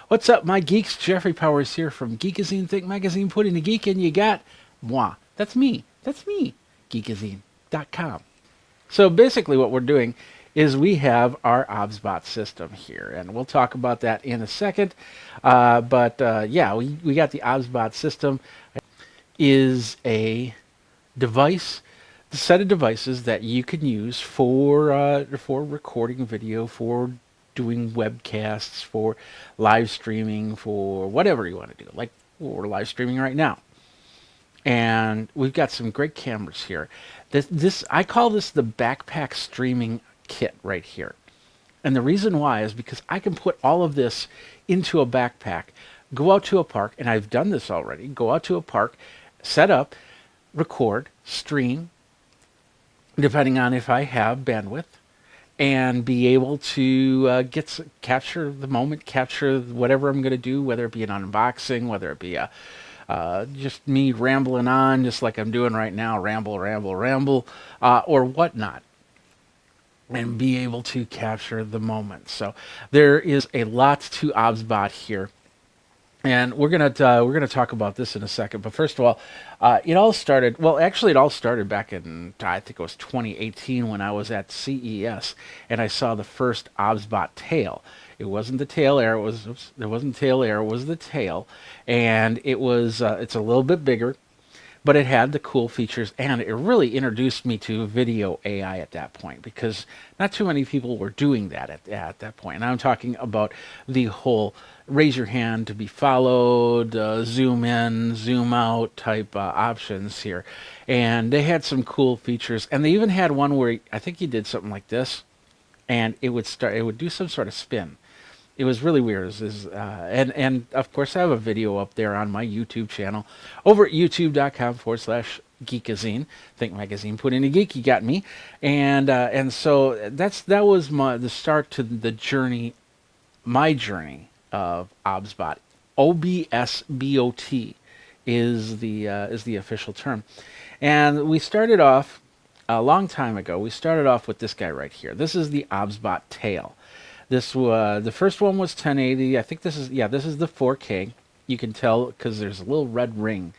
What's up, my geeks? Jeffrey Powers here from Geekazine Think Magazine, putting the geek in you got. Moi. That's me. That's me. Geekazine.com. So basically what we're doing is we have our OBSBOT system here, and we'll talk about that in a second. Yeah, we got the OBSBOT system. Is a device, the set of devices that you can use for recording video, for doing webcasts, for live streaming, for whatever you want to do. Like we're live streaming right now, and we've got some great cameras here. This I call this the backpack streaming kit right here, and the reason why is because I can put all of this into a backpack, go out to a park, and I've done this already. Go out to a park, set up, record, stream, depending on if I have bandwidth, and be able to capture the moment, capture whatever I'm going to do, whether it be an unboxing, whether it be a just me rambling on, just like I'm doing right now, ramble, or whatnot, and be able to capture the moment. So there is a lot to OBSBOT here. And we're gonna talk about this in a second. But first of all, it all started. Well, actually, it all started back in I think it was 2018 when I was at CES and I saw the first OBSBOT Tail. It wasn't the Tail Air. It wasn't Tail Air. It was the Tail, and it was. It's a little bit bigger, but it had the cool features, and it really introduced me to video AI at that point, because not too many people were doing that at that point. And I'm talking about the whole raise your hand to be followed, zoom in, zoom out type options here. And they had some cool features, and they even had one where I think you did something like this, and it would do some sort of spin. It was really weird. And of course, I have a video up there on my YouTube channel over at youtube.com/geekazine. Think Magazine, put in a geek, you got me. And so that was the start to the journey, my journey of OBSBOT. OBSBOT is the official term. And we started off a long time ago. We started off with this guy right here. This is the OBSBOT Tail. This the first one was 1080. I think this is the 4K. You can tell because there's a little red ring.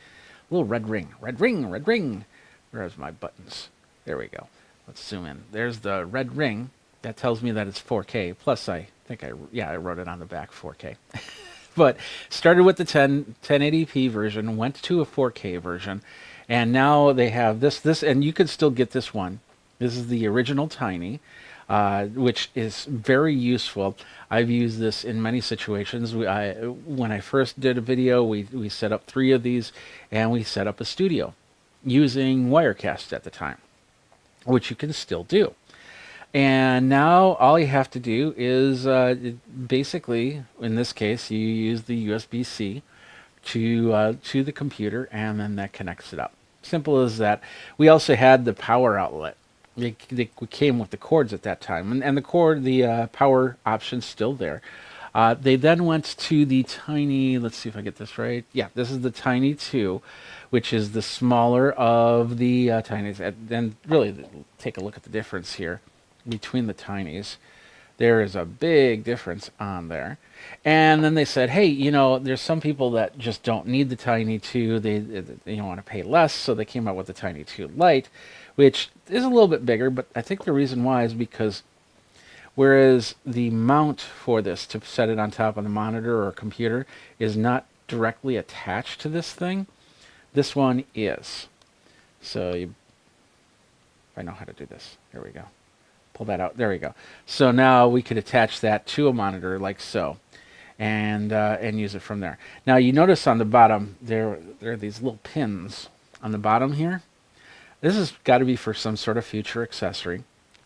Red ring. Where's my buttons? There we go. Let's zoom in. There's the red ring. That tells me that it's 4K. Plus, I think I wrote it on the back, 4K. But started with the 1080p version, went to a 4K version, and now they have this, and you can still get this one. This is the original Tiny. Which is very useful. I've used this in many situations. When I first did a video, we set up 3 of these, and we set up a studio using Wirecast at the time, which you can still do. And now all you have to do is basically, in this case, you use the USB-C to the computer, and then that connects it up. Simple as that. We also had the power outlet. They came with the cords at that time, and the power option's still there. They then went to the Tiny. Let's see if I get this right. Yeah, this is the Tiny 2, which is the smaller of the Tinys. And really, take a look at the difference here between the Tinys. There is a big difference on there. And then they said, hey, there's some people that just don't need the Tiny 2. They want to pay less, so they came out with the Tiny 2 Lite, which is a little bit bigger, but I think the reason why is because whereas the mount for this to set it on top of the monitor or computer is not directly attached to this thing, this one is. So if I know how to do this, there we go. Pull that out. There we go. So now we could attach that to a monitor like so, and use it from there. Now you notice on the bottom there are these little pins on the bottom here. This has got to be for some sort of future accessory,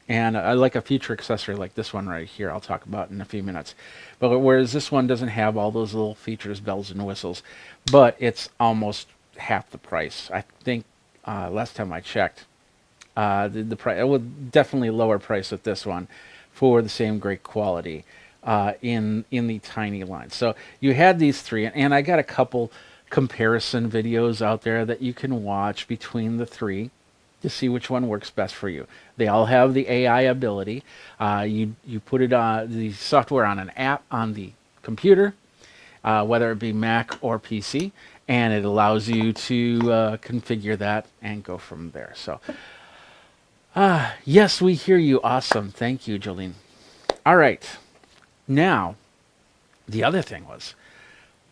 and I like a future accessory like this one right here. I'll talk about in a few minutes. But whereas this one doesn't have all those little features, bells and whistles, but it's almost half the price. I think last time I checked. The price, it was definitely lower price with this one for the same great quality in the Tiny line. So you had these 3, and I got a couple comparison videos out there that you can watch between the 3 to see which one works best for you. They all have the AI ability. You put it on the software on an app on the computer, whether it be Mac or PC, and it allows you to configure that and go from there. So, yes, we hear you. Awesome. Thank you, Jolene. All right. Now, the other thing was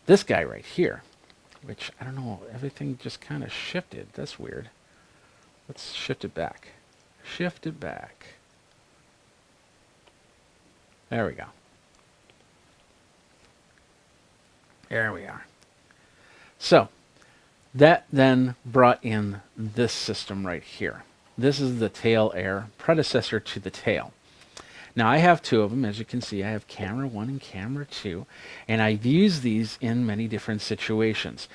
this guy right here, which I don't know, everything just kind of shifted. That's weird. Let's shift it back. Shift it back. There we go. There we are. So, that then brought in this system right here. This is the Tail Air, predecessor to the Tail. Now I have two of them, as you can see. I have camera 1 and camera 2, and I've used these in many different situations.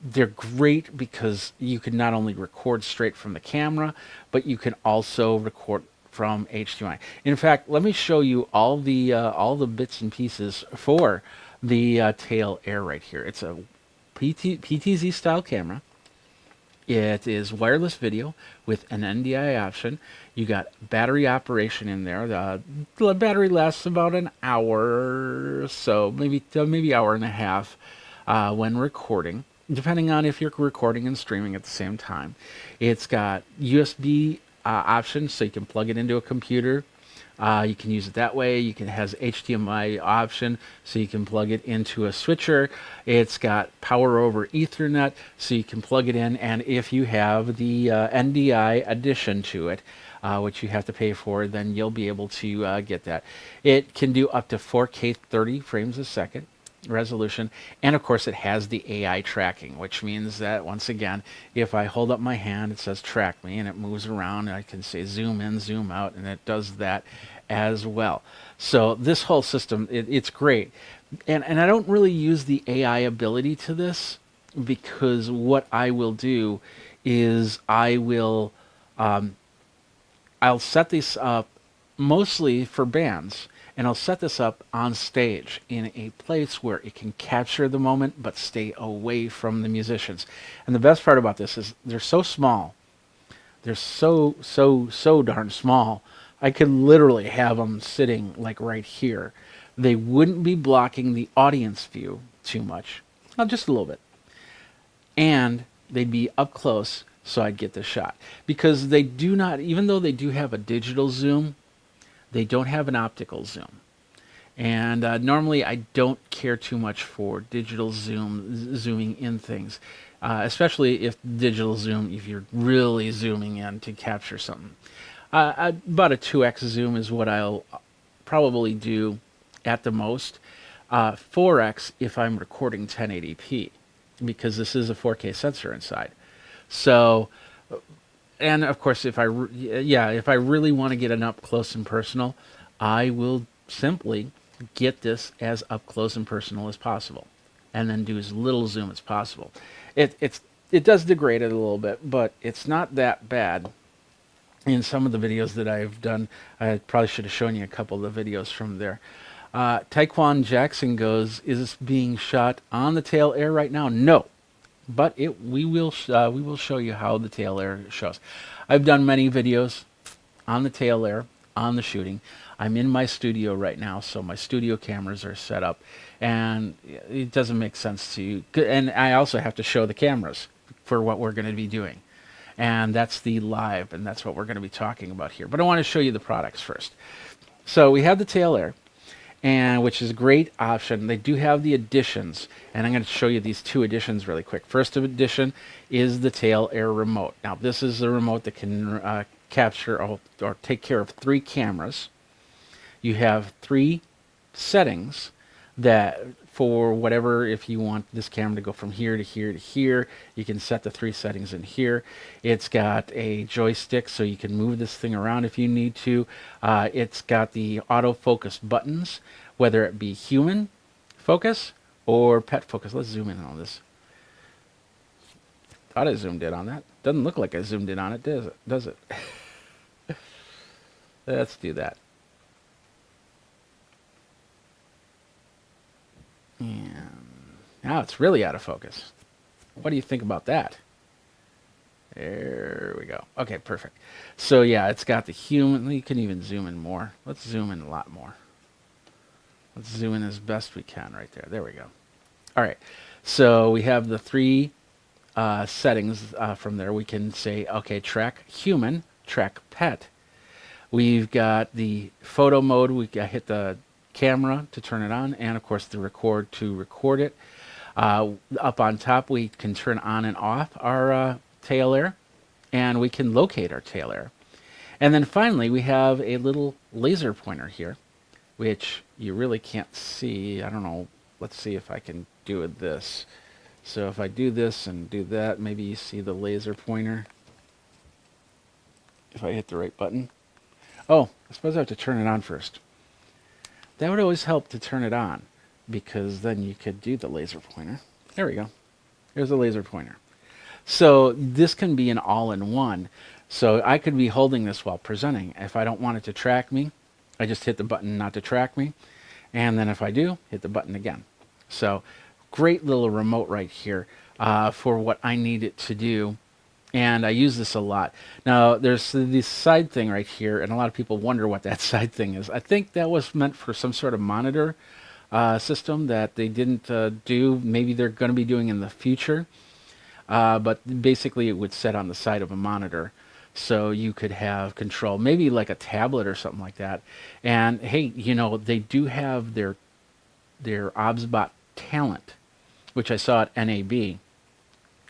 They're great because you can not only record straight from the camera, but you can also record from HDMI. In fact, let me show you all the bits and pieces for the Tail Air right here. It's a PTZ style camera. It is wireless video with an NDI option. You got battery operation in there. The battery lasts about an hour or so, maybe hour and a half when recording, depending on if you're recording and streaming at the same time. It's got USB options, so you can plug it into a computer. You can use it that way. It has HDMI option, so you can plug it into a switcher. It's got power over Ethernet, so you can plug it in. And if you have the NDI addition to it, which you have to pay for, then you'll be able to get that. It can do up to 4K 30 frames a second resolution, and of course it has the AI tracking, which means that once again, if I hold up my hand, it says track me, and it moves around, and I can say zoom in, zoom out, and it does that as well. So this whole system, it's great, and I don't really use the AI ability to this, because what I will do is I'll set this up mostly for bands. And I'll set this up on stage in a place where it can capture the moment but stay away from the musicians. And the best part about this is they're so small. They're so darn small. I could literally have them sitting like right here. They wouldn't be blocking the audience view too much. Just a little bit. And they'd be up close so I'd get the shot. Because they do not, even though they do have a digital zoom, they don't have an optical zoom. And normally I don't care too much for digital zooming in things, especially if digital zoom, if you're really zooming in to capture something. About a 2x zoom is what I'll probably do at the most. 4x if I'm recording 1080p, because this is a 4K sensor inside. So, and of course, if I really want to get an up close and personal, I will simply get this as up close and personal as possible, and then do as little zoom as possible. It does degrade it a little bit, but it's not that bad. In some of the videos that I've done, I probably should have shown you a couple of the videos from there. Taekwon Jackson goes, "Is this being shot on the Tail Air right now?" No. But we will show you how the Tail Air shows. I've done many videos on the Tail Air, on the shooting. I'm in my studio right now, so my studio cameras are set up, and it doesn't make sense to. And I also have to show the cameras for what we're going to be doing, and that's the live, and that's what we're going to be talking about here. But I want to show you the products first. So we have the Tail Air, and which is a great option. They do have the editions, and I'm going to show you these two editions really quick. First edition is the Tail Air remote. Now this is a remote that can capture or take care of 3 cameras. You have 3 settings that for whatever, if you want this camera to go from here to here to here, you can set the 3 settings in here. It's got a joystick, so you can move this thing around if you need to. It's got the autofocus buttons, whether it be human focus or pet focus. Let's zoom in on this. Thought I zoomed in on that. Doesn't look like I zoomed in on it, does it? Let's do that. And now it's really out of focus. What do you think about that? There we go. Okay, perfect. So yeah, it's got the human. You can even zoom in more. Let's zoom in a lot more. Let's zoom in as best we can right there. There we go. All right. So we have the three settings from there. We can say, okay, track human, track pet. We've got the photo mode. We hit the camera to turn it on, and of course the record to record it. Up on top, we can turn on and off our tail air, and we can locate our tail air. And then finally, we have a little laser pointer here, which you really can't see. I don't know. Let's see if I can do this. So if I do this and do that, maybe you see the laser pointer. If I hit the right button. Oh, I suppose I have to turn it on first. That would always help to turn it on, because then you could do the laser pointer. There we go. There's the laser pointer. So this can be an all-in-one. So I could be holding this while presenting. If I don't want it to track me, I just hit the button not to track me. And then if I do, hit the button again. So great little remote right here for what I need it to do. And I use this a lot. Now, there's this side thing right here, and a lot of people wonder what that side thing is. I think that was meant for some sort of monitor system that they didn't do. Maybe they're going to be doing in the future. But basically, it would sit on the side of a monitor. So you could have control, maybe like a tablet or something like that. And hey, you know, they do have their OBSBOT Talent, which I saw at NAB,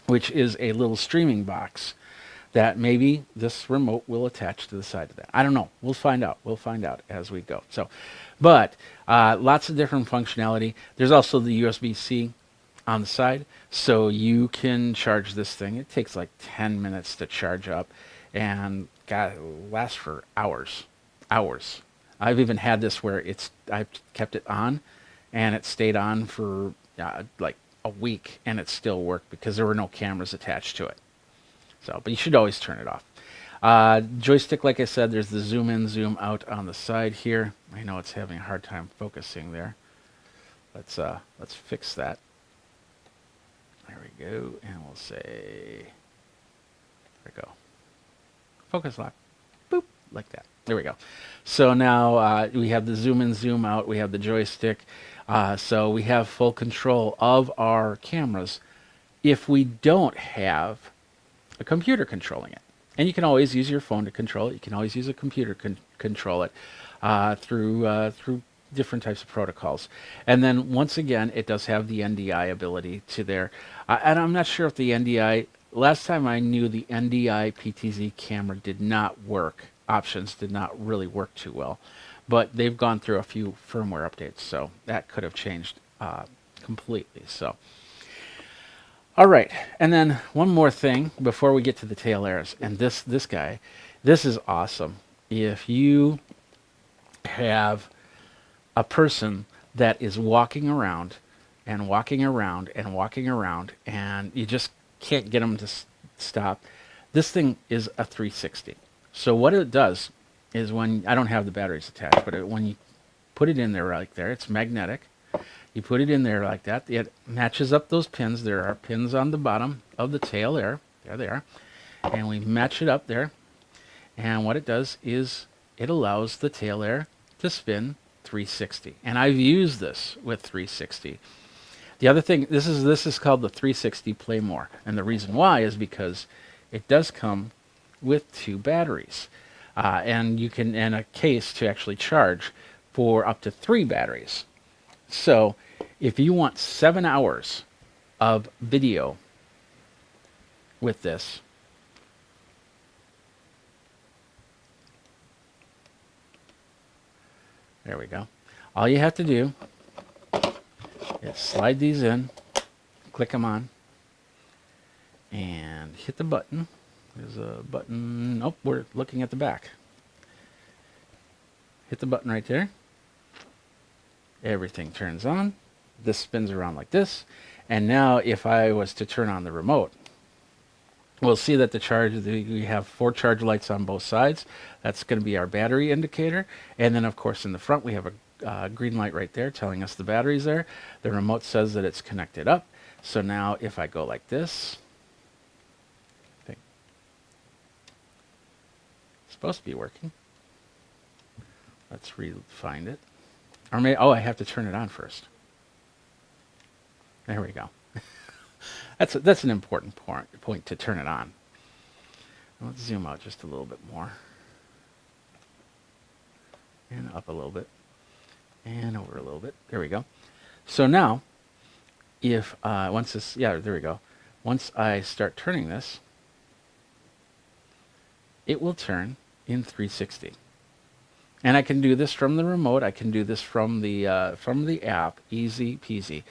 which is a little streaming box that maybe this remote will attach to the side of that. I don't know. We'll find out. We'll find out as we go. So, but lots of different functionality. There's also the USB-C on the side, so you can charge this thing. It takes like 10 minutes to charge up, and God, it lasts for hours. I've even had this where I've kept it on, and it stayed on for like a week, and it still worked because there were no cameras attached to it. So, but you should always turn it off. Joystick, like I said, there's the zoom in, zoom out on the side here. I know it's having a hard time focusing there. Let's fix that. There we go, and we'll say, there we go. Focus lock, boop, like that. There we go. So now we have the zoom in, zoom out. We have the joystick. So we have full control of our cameras if we don't have a computer controlling it. And you can always use your phone to control it. You can always use a computer control it through different types of protocols. And then once again, it does have the NDI ability to there. And I'm not sure if the NDI, last time I knew the NDI PTZ camera did not work. Options did not really work too well. But they've gone through a few firmware updates, so that could have changed completely. So, all right, and then one more thing before we get to the tail airs, and this guy, this is awesome. If you have a person that is walking around and walking around and walking around, and you just can't get them to stop, this thing is a 360. So what it does is, when I don't have the batteries attached, but when you put it in there like there, it's magnetic. You put it in there like that, it matches up those pins. There are pins on the bottom of the tail air. There they are. And we match it up there. And what it does is it allows the tail air to spin 360. And I've used this with 360. The other thing, this is called the 360 Play More. And the reason why is because it does come with 2 batteries. And you can, and a case to actually charge for up to 3 batteries. So if you want 7 hours of video with this, there we go. All you have to do is slide these in, click them on, and hit the button. There's a button. Nope, we're looking at the back. Hit the button right there. Everything turns on. This spins around like this. And now if I was to turn on the remote, we'll see that the charge, we have 4 charge lights on both sides. That's going to be our battery indicator. And then of course in the front we have a green light right there telling us the battery's there. The remote says that it's connected up. So now if I go like this, it's supposed to be working. Let's find it. Or may, oh, I have to turn it on first. There we go. That's an important point to turn it on. Let's zoom out just a little bit more. And up a little bit. And over a little bit. There we go. So now, if once this, yeah, there we go. Once I start turning this, it will turn in 360. And I can do this from the remote. I can do this from the app, easy peasy.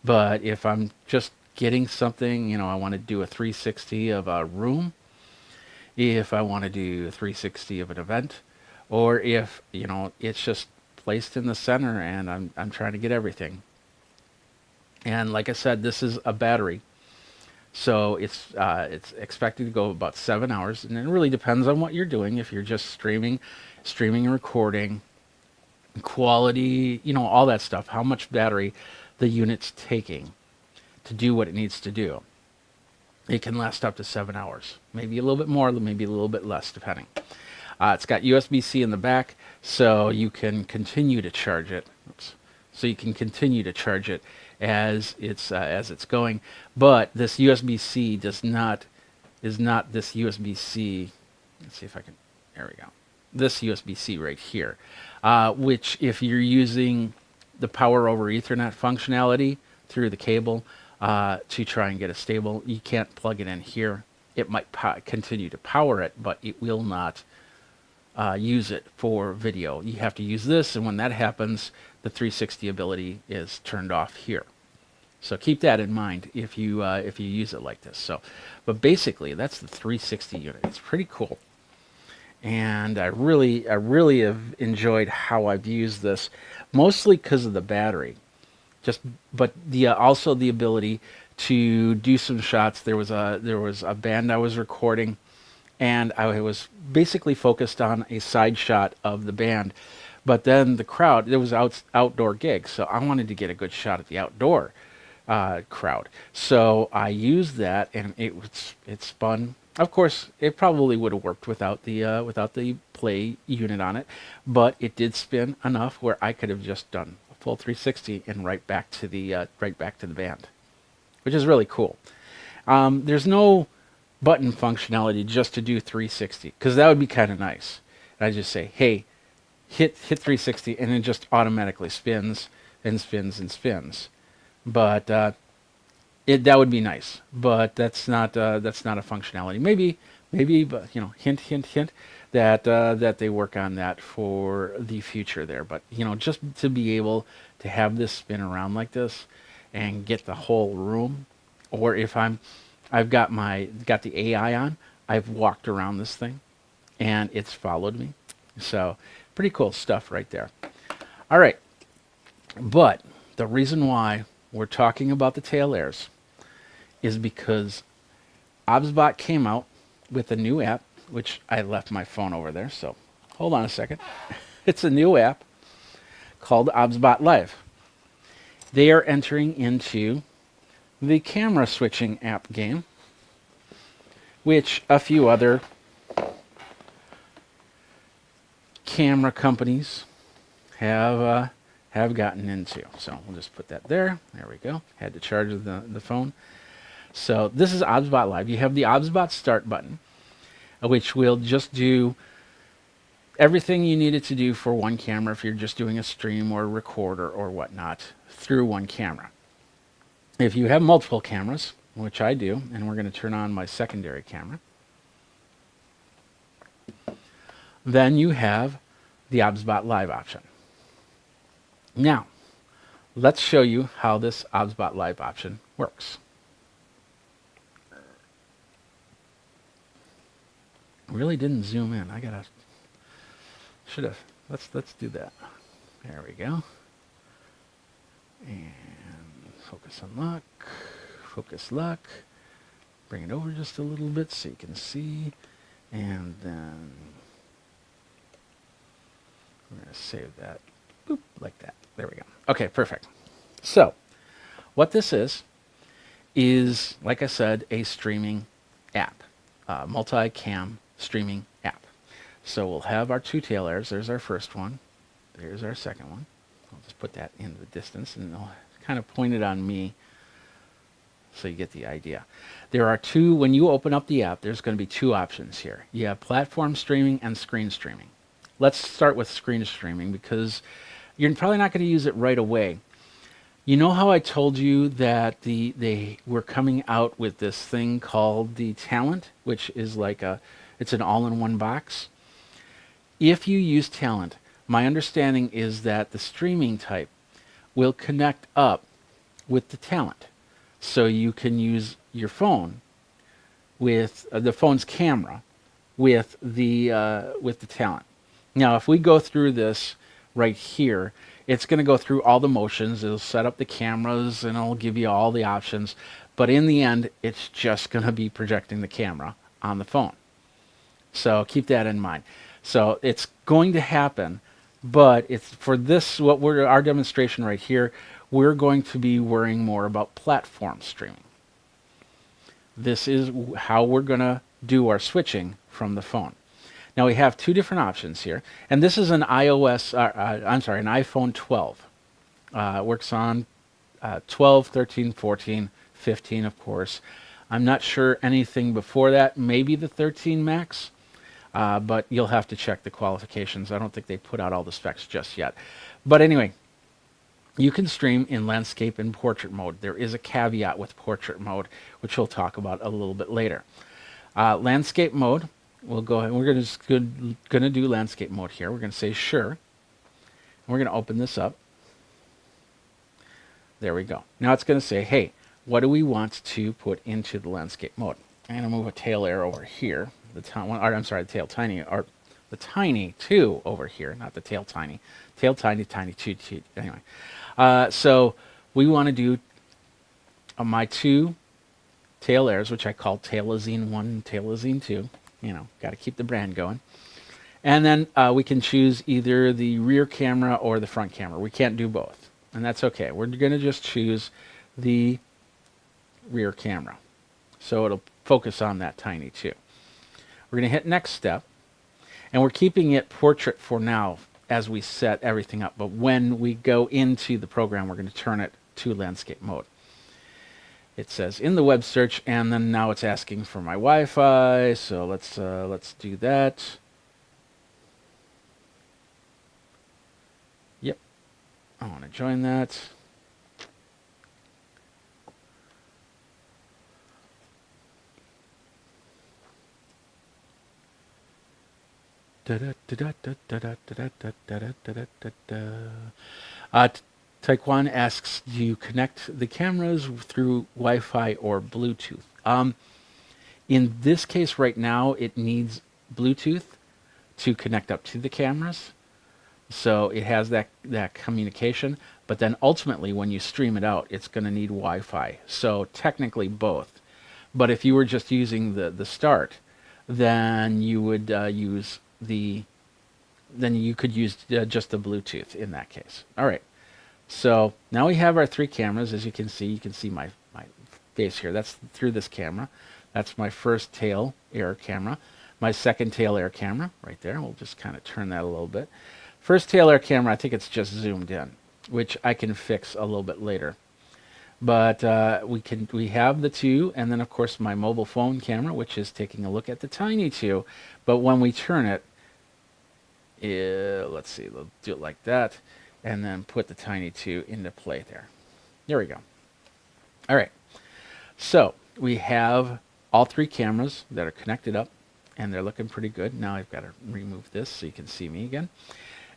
But if I'm just getting something, you know, I want to do a 360 of a room, if I want to do a 360 of an event, or if, you know, it's just placed in the center and I'm trying to get everything. And like I said, this is a battery. So it's expected to go about 7 hours, and it really depends on what you're doing. If you're just streaming and recording, quality, you know, all that stuff, how much battery the unit's taking to do what it needs to do. It can last up to 7 hours, maybe a little bit more, maybe a little bit less, depending. It's got USB-C in the back, so you can continue to charge it. Oops. So you can continue to charge it as it's going, but this USB-C is not this USB-C. Let's see if I can. There we go. This USB-C right here, which if you're using the power over Ethernet functionality through the cable to try and get it stable, you can't plug it in here. It might continue to power it, but it will not use it for video. You have to use this, and when that happens, the 360 ability is turned off here. So keep that in mind if you use it like this. So, but basically that's the 360 unit. It's pretty cool, and I really have enjoyed how I've used this, mostly because of the battery. But also the ability to do some shots. There was a band I was recording, and I was basically focused on a side shot of the band. But then the crowd, there was outdoor gigs, so I wanted to get a good shot at the outdoor crowd. So I used that, and it spun. Of course, it probably would have worked without the play unit on it, but it did spin enough where I could have just done a full 360 and right back to the band, which is really cool. There's no button functionality just to do 360, because that would be kind of nice. And I just say, hey, hit 360, and it just automatically spins and spins and spins. But that would be nice. But that's not a functionality. Maybe, but you know, hint, that they work on that for the future there. But you know, just to be able to have this spin around like this and get the whole room, or if I've got the AI on, I've walked around this thing, and it's followed me. So pretty cool stuff right there. All right, but the reason why we're talking about the Tail Airs is because OBSBOT came out with a new app, which I left my phone over there, so hold on a second. It's a new app called OBSBOT Live. They are entering into the camera switching app game, which a few other camera companies have gotten into. So we'll just put that there. There we go. Had to charge the phone. So this is OBSBOT Live. You have the OBSBOT Start button, which will just do everything you need it to do for one camera if you're just doing a stream or a recorder or whatnot through one camera. If you have multiple cameras, which I do, and we're going to turn on my secondary camera, then you have the OBSBOT Live option. Now, let's show you how this OBSBOT Live option works. Really didn't zoom in. Let's do that. There we go. And focus unlock, focus lock. Bring it over just a little bit so you can see, and then we're going to save that. Boop, like that. There we go. Okay, perfect. So, what this is, like I said, a streaming app, multi-cam streaming app. So we'll have our two tail airs. There's our first one. There's our second one. I'll put that in the distance and I'll kind of point it on me so you get the idea. There are two, when you open up the app, there's going to be two options here. You have platform streaming and screen streaming. Let's start with screen streaming because you're probably not going to use it right away. You know how I told you that they were coming out with this thing called the Talent, which is like it's an all-in-one box? If you use Talent, my understanding is that the streaming type will connect up with the Talent. So you can use your phone with the phone's camera with the Talent. Now, if we go through this right here, it's going to go through all the motions. It'll set up the cameras and it'll give you all the options. But in the end, it's just going to be projecting the camera on the phone. So keep that in mind. So it's going to happen, but it's for this, our demonstration right here, we're going to be worrying more about platform streaming. This is how we're going to do our switching from the phone. Now we have two different options here, and this is an iPhone 12. It works on 12, 13, 14, 15, of course. I'm not sure anything before that, maybe the 13 Max, but you'll have to check the qualifications. I don't think they put out all the specs just yet. But anyway, you can stream in landscape and portrait mode. There is a caveat with portrait mode, which we'll talk about a little bit later. Landscape mode, we'll go ahead. We're going to do landscape mode here. We're going to say sure. And we're going to open this up. There we go. Now it's going to say, hey, what do we want to put into the landscape mode? I'm going to move a Tail Air over here. The Tail Tiny, or the Tiny 2 over here, not the Tail Tiny. Tail Tiny, Tiny 2. Anyway, so we want to do my two Tail Airs, which I call Tailazine 1 and Tailazine 2. You know, got to keep the brand going. And then we can choose either the rear camera or the front camera. We can't do both, and that's okay. We're going to just choose the rear camera. So it'll focus on that Tiny 2. We're going to hit next step, and we're keeping it portrait for now as we set everything up. But when we go into the program, we're going to turn it to landscape mode. It says in the web search, and then now it's asking for my Wi-Fi. So let's do that. Yep, I want to join that. Taekwon asks, do you connect the cameras through Wi-Fi or Bluetooth? In this case right now, it needs Bluetooth to connect up to the cameras. So it has that communication. But then ultimately, when you stream it out, it's going to need Wi-Fi. So technically both. But if you were just using the start, then you would then you could use just the Bluetooth in that case. All right. So now we have our three cameras. As you can see my face here. That's through this camera. That's my first Tail Air camera. My second Tail Air camera right there. We'll just kind of turn that a little bit. First Tail Air camera, I think it's just zoomed in, which I can fix a little bit later. But we have the two, and then of course my mobile phone camera, which is taking a look at the Tiny 2. But when we turn it, let's see, we'll do it like that, and then put the Tiny 2 into play there. There we go. All right. So we have all three cameras that are connected up, and they're looking pretty good. Now I've got to remove this so you can see me again.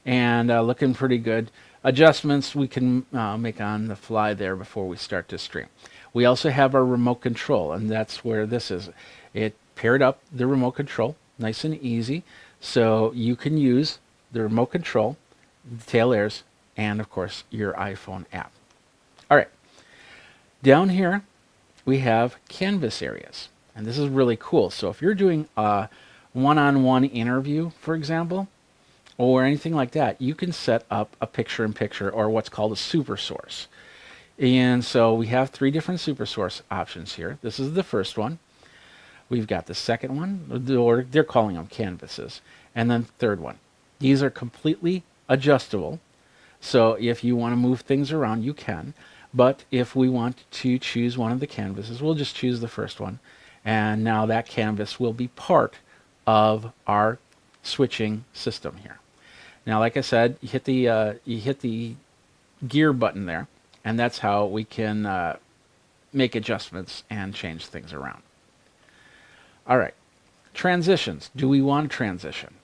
And looking pretty good. Adjustments we can make on the fly there before we start to stream. We also have our remote control, and that's where this is. It paired up the remote control, nice and easy. So you can use the remote control, the Tail Airs, and of course your iPhone app. All right. Down here we have canvas areas, and this is really cool. So if you're doing a one-on-one interview, for example, or anything like that, you can set up a picture-in-picture or what's called a super source. And so we have three different super source options here. This is the first one. We've got the second one, or they're calling them canvases, and then third one. These are completely adjustable. So if you want to move things around, you can. But if we want to choose one of the canvases, we'll just choose the first one. And now that canvas will be part of our switching system here. Now, like I said, you hit the gear button there, and that's how we can make adjustments and change things around. All right, transitions. Do we want a transition?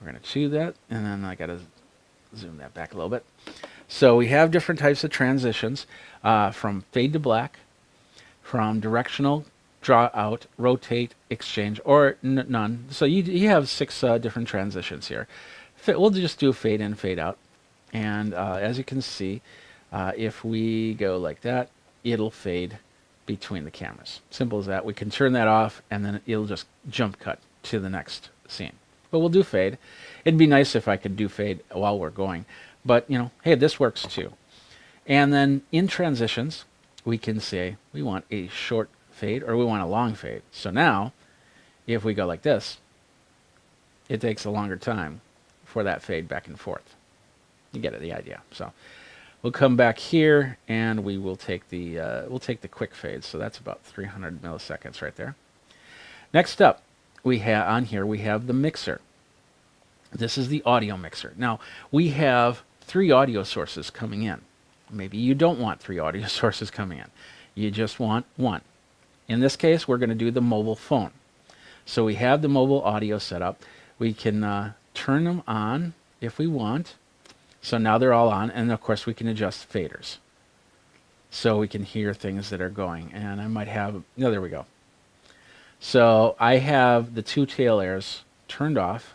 We're going to choose that, and then I got to zoom that back a little bit. So we have different types of transitions, from fade to black, from directional, draw out, rotate, exchange, or none. So you have 6 different transitions here. We'll just do fade in, fade out. And as you can see, if we go like that, it'll fade between the cameras. Simple as that. We can turn that off, and then it'll just jump cut to the next scene. But we'll do fade. It'd be nice if I could do fade while we're going. But, you know, hey, this works too. And then in transitions, we can say we want a short fade or we want a long fade. So now, if we go like this, it takes a longer time for that fade back and forth. You get it, the idea. So we'll come back here and we will take the quick fade. So that's about 300 milliseconds right there. Next up, we have the mixer. This is the audio mixer. Now, we have 3 audio sources coming in. Maybe you don't want 3 audio sources coming in. You just want one. In this case, we're going to do the mobile phone. So we have the mobile audio set up. We can turn them on if we want. So now they're all on, and of course we can adjust faders. So we can hear things that are going. And I might have, no, there we go. So I have the 2 tail airs turned off,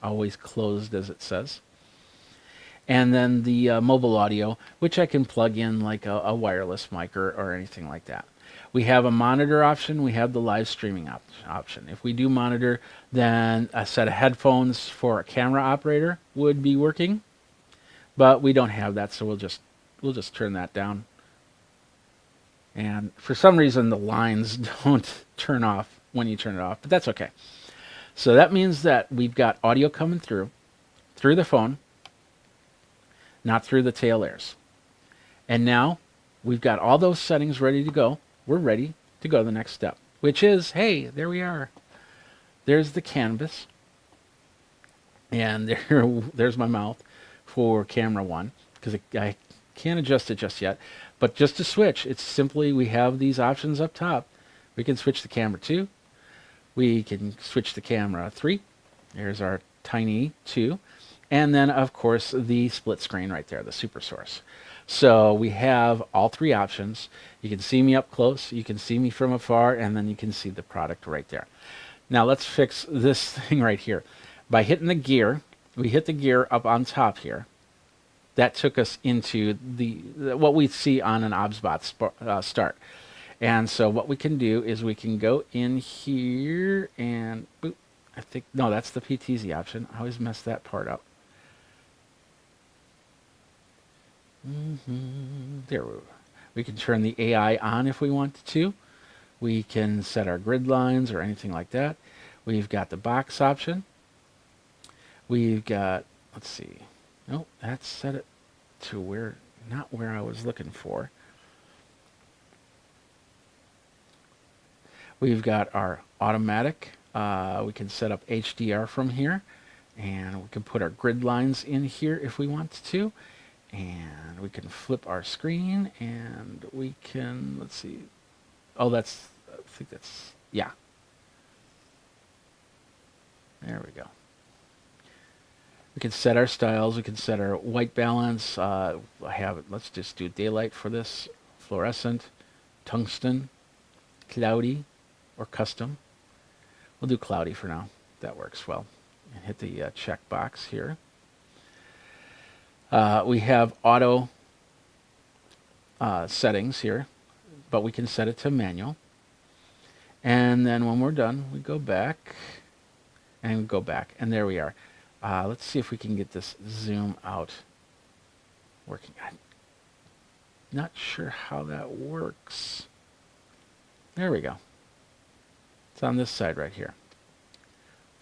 always closed as it says. And then the mobile audio, which I can plug in like a wireless mic or anything like that. We have a monitor option. We have the live streaming option. If we do monitor, then a set of headphones for a camera operator would be working. But we don't have that, so we'll just turn that down. And for some reason, the lines don't turn off when you turn it off, but that's okay. So that means that we've got audio coming through the phone, not through the tail airs. And now we've got all those settings ready to go. We're ready to go to the next step, which is, hey, there we are. There's the canvas. And there's my mouth for camera 1, because I can't adjust it just yet. But just to switch, it's simply, we have these options up top. We can switch the camera 2. We can switch the camera 3. There's our Tiny 2. And then, of course, the split screen right there, the super source. So we have all 3 options. You can see me up close, you can see me from afar, and then you can see the product right there. Now let's fix this thing right here. By hitting the gear, we hit the gear up on top here. That took us into what we see on an OBSBOT start. And so what we can do is we can go in here and boop, I think, no, that's the PTZ option. I always mess that part up. There we can turn the AI on if we want to. We can set our grid lines or anything like that. We've got the box option. We've got, let's see. Nope, that's set it to where, not where I was looking for. We've got our automatic. We can set up HDR from here. And we can put our grid lines in here if we want to. And we can flip our screen and we can, let's see. Oh, I think that's, yeah. There we go. We can set our styles. We can set our white balance. I have it. Let's just do daylight for this. Fluorescent, tungsten, cloudy, or custom. We'll do cloudy for now. That works well. And hit the check box here. We have auto settings here, but we can set it to manual. And then when we're done, we go back and go back. And there we are. Let's see if we can get this zoom out working. I'm not sure how that works. There we go. It's on this side right here.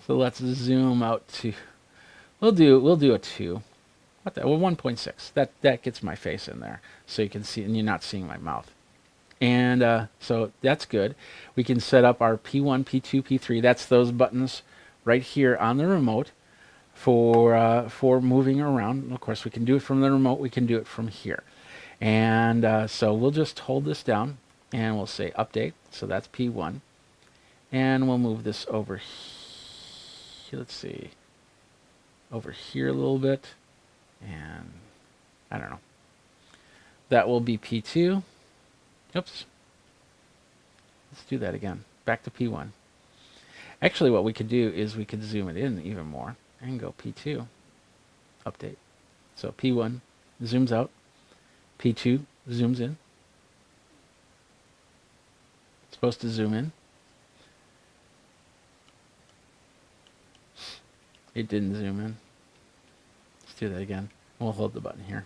So let's zoom out to, we'll do a 2. what the, well, 1.6. That gets my face in there, so you can see, and you're not seeing my mouth. And so that's good. We can set up our P1, P2, P3. That's those buttons right here on the remote for moving around. And of course, we can do it from the remote. We can do it from here. And so we'll just hold this down, and we'll say update. So that's P1. And we'll move this over here. Let's see. Over here a little bit. And I don't know. That will be P2. Oops. Let's do that again. Back to P1. Actually, what we could do is we could zoom it in even more and go P2. Update. So P1 zooms out. P2 zooms in. It's supposed to zoom in. It didn't zoom in. Let's do that again. We'll hold the button here.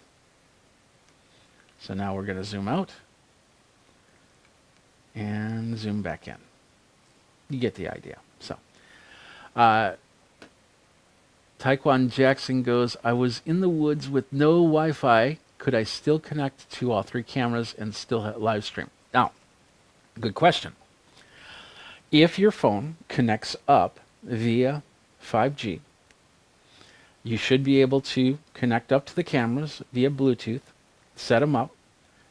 So now we're going to zoom out and zoom back in. You get the idea. So, Taekwon Jackson goes, I was in the woods with no Wi-Fi. Could I still connect to all three cameras and still live stream? Now, good question. If your phone connects up via 5G, you should be able to connect up to the cameras via Bluetooth, set them up,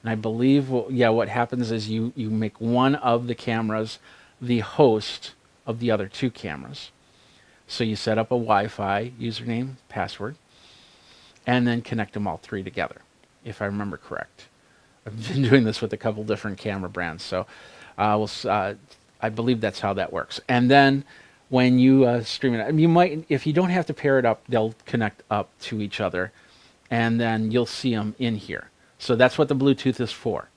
and I believe, what happens is you make one of the cameras the host of the other two cameras. So you set up a Wi-Fi username, password, and then connect them all three together, if I remember correct. I've been doing this with a couple different camera brands, so I believe that's how that works. And then when you stream it, you might, if you don't have to pair it up, they'll connect up to each other, and then you'll see them in here. So that's what the Bluetooth is for,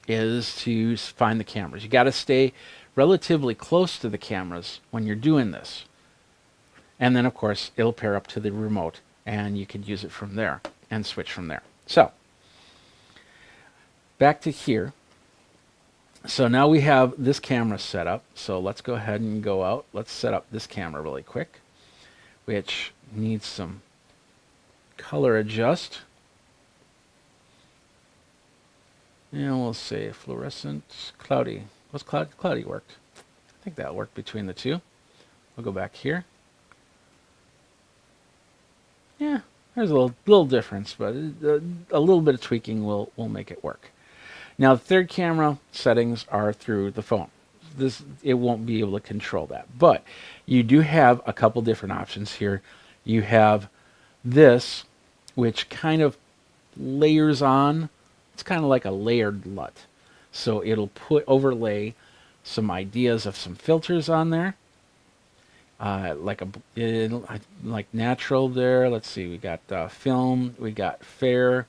is to find the cameras. You got to stay relatively close to the cameras when you're doing this. And then, of course, it'll pair up to the remote, and you can use it from there and switch from there. So, back to here. So now we have this camera set up. So let's go ahead and go out. Let's set up this camera really quick, which needs some color adjust. And we'll say fluorescent, cloudy. What's cloudy worked? I think that worked between the two. We'll go back here. Yeah, there's a little difference, but a little bit of tweaking will make it work. Now, the third camera settings are through the phone. It won't be able to control that, but you do have a couple different options here. You have this, which kind of layers on. It's kind of like a layered LUT. So it'll overlay some ideas of some filters on there. Like natural there. Let's see, we got film, we got fair,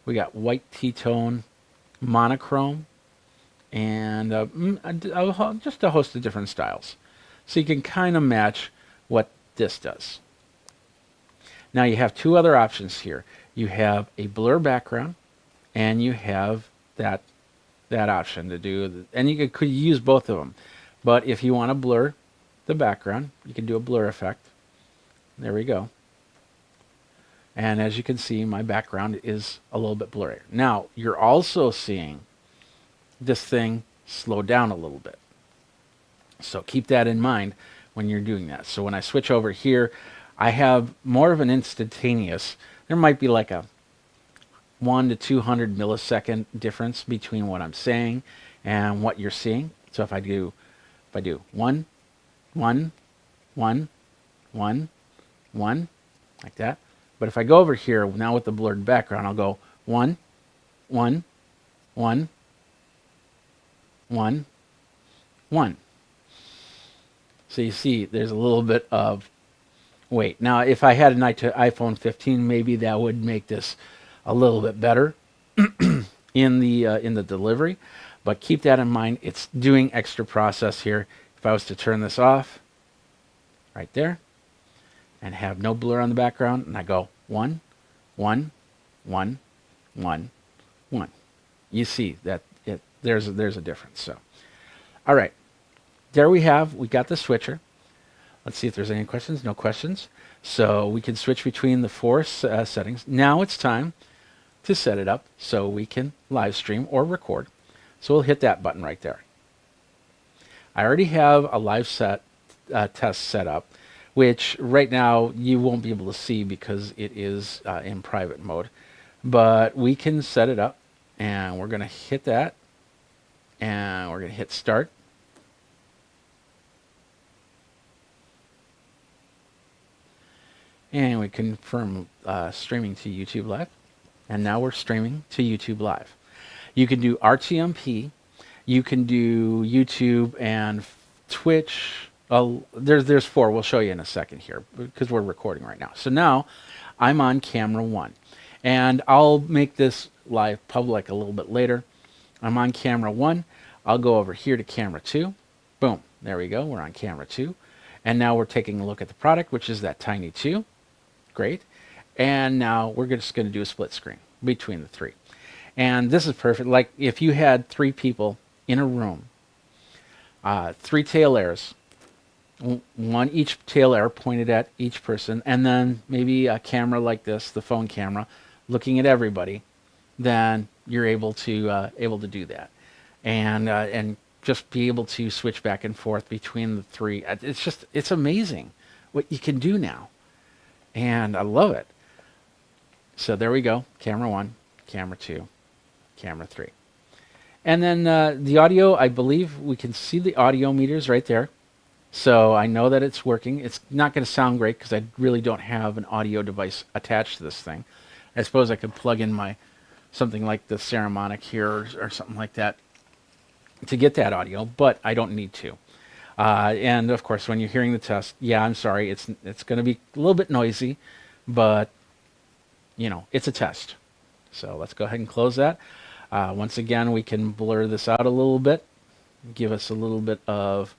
we got white T-tone, monochrome, and just a host of different styles. So you can kind of match what this does. Now you have two other options here. You have a blur background, and you have that option to do, and you could use both of them. But if you want to blur the background, you can do a blur effect. There we go. And as you can see, my background is a little bit blurry. Now, you're also seeing this thing slow down a little bit. So keep that in mind when you're doing that. So when I switch over here, I have more of an instantaneous. There might be like a 1 to 200 millisecond difference between what I'm saying and what you're seeing. So if I do 1, 1, 1, 1, 1, like that. But if I go over here now with the blurred background, I'll go 1, 1, 1, 1, 1. So you see there's a little bit of weight. Now if I had an iPhone 15, maybe that would make this a little bit better in the delivery, but keep that in mind. It's doing extra process here. If I was to turn this off right there and have no blur on the background, and I go 1, 1, 1, 1, 1, you see that there's a difference. So, all right, there we got the switcher. Let's see if there's any questions. No questions. So we can switch between the four settings. Now it's time to set it up so we can live stream or record. So we'll hit that button right there. I already have a live test set up, which right now you won't be able to see because it is in private mode. But we can set it up, and we're going to hit that, and we're going to hit start. And we confirm streaming to YouTube Live. And now we're streaming to YouTube Live. You can do RTMP. You can do YouTube and Twitch. There's 4. We'll show you in a second here because we're recording right now. So now I'm on camera 1. And I'll make this live public a little bit later. I'm on camera 1. I'll go over here to camera 2. Boom. There we go. We're on camera 2. And now we're taking a look at the product, which is that Tiny 2. Great. And now we're just going to do a split screen between the 3. And this is perfect. Like if you had 3 people in a room, 3 tail airs, one each tail air pointed at each person, and then maybe a camera like this, the phone camera, looking at everybody, then you're able to do that, and just be able to switch back and forth between the 3. It's amazing what you can do now, and I love it. So there we go, camera 1, camera 2, camera 3. And then the audio, I believe we can see the audio meters right there. So I know that it's working. It's not going to sound great because I really don't have an audio device attached to this thing. I suppose I could plug in something like the Ceramonic here or something like that to get that audio, but I don't need to. And of course, when you're hearing the test, yeah, I'm sorry, it's going to be a little bit noisy, but it's a test. So let's go ahead and close that. Once again, we can blur this out a little bit, give us a little bit of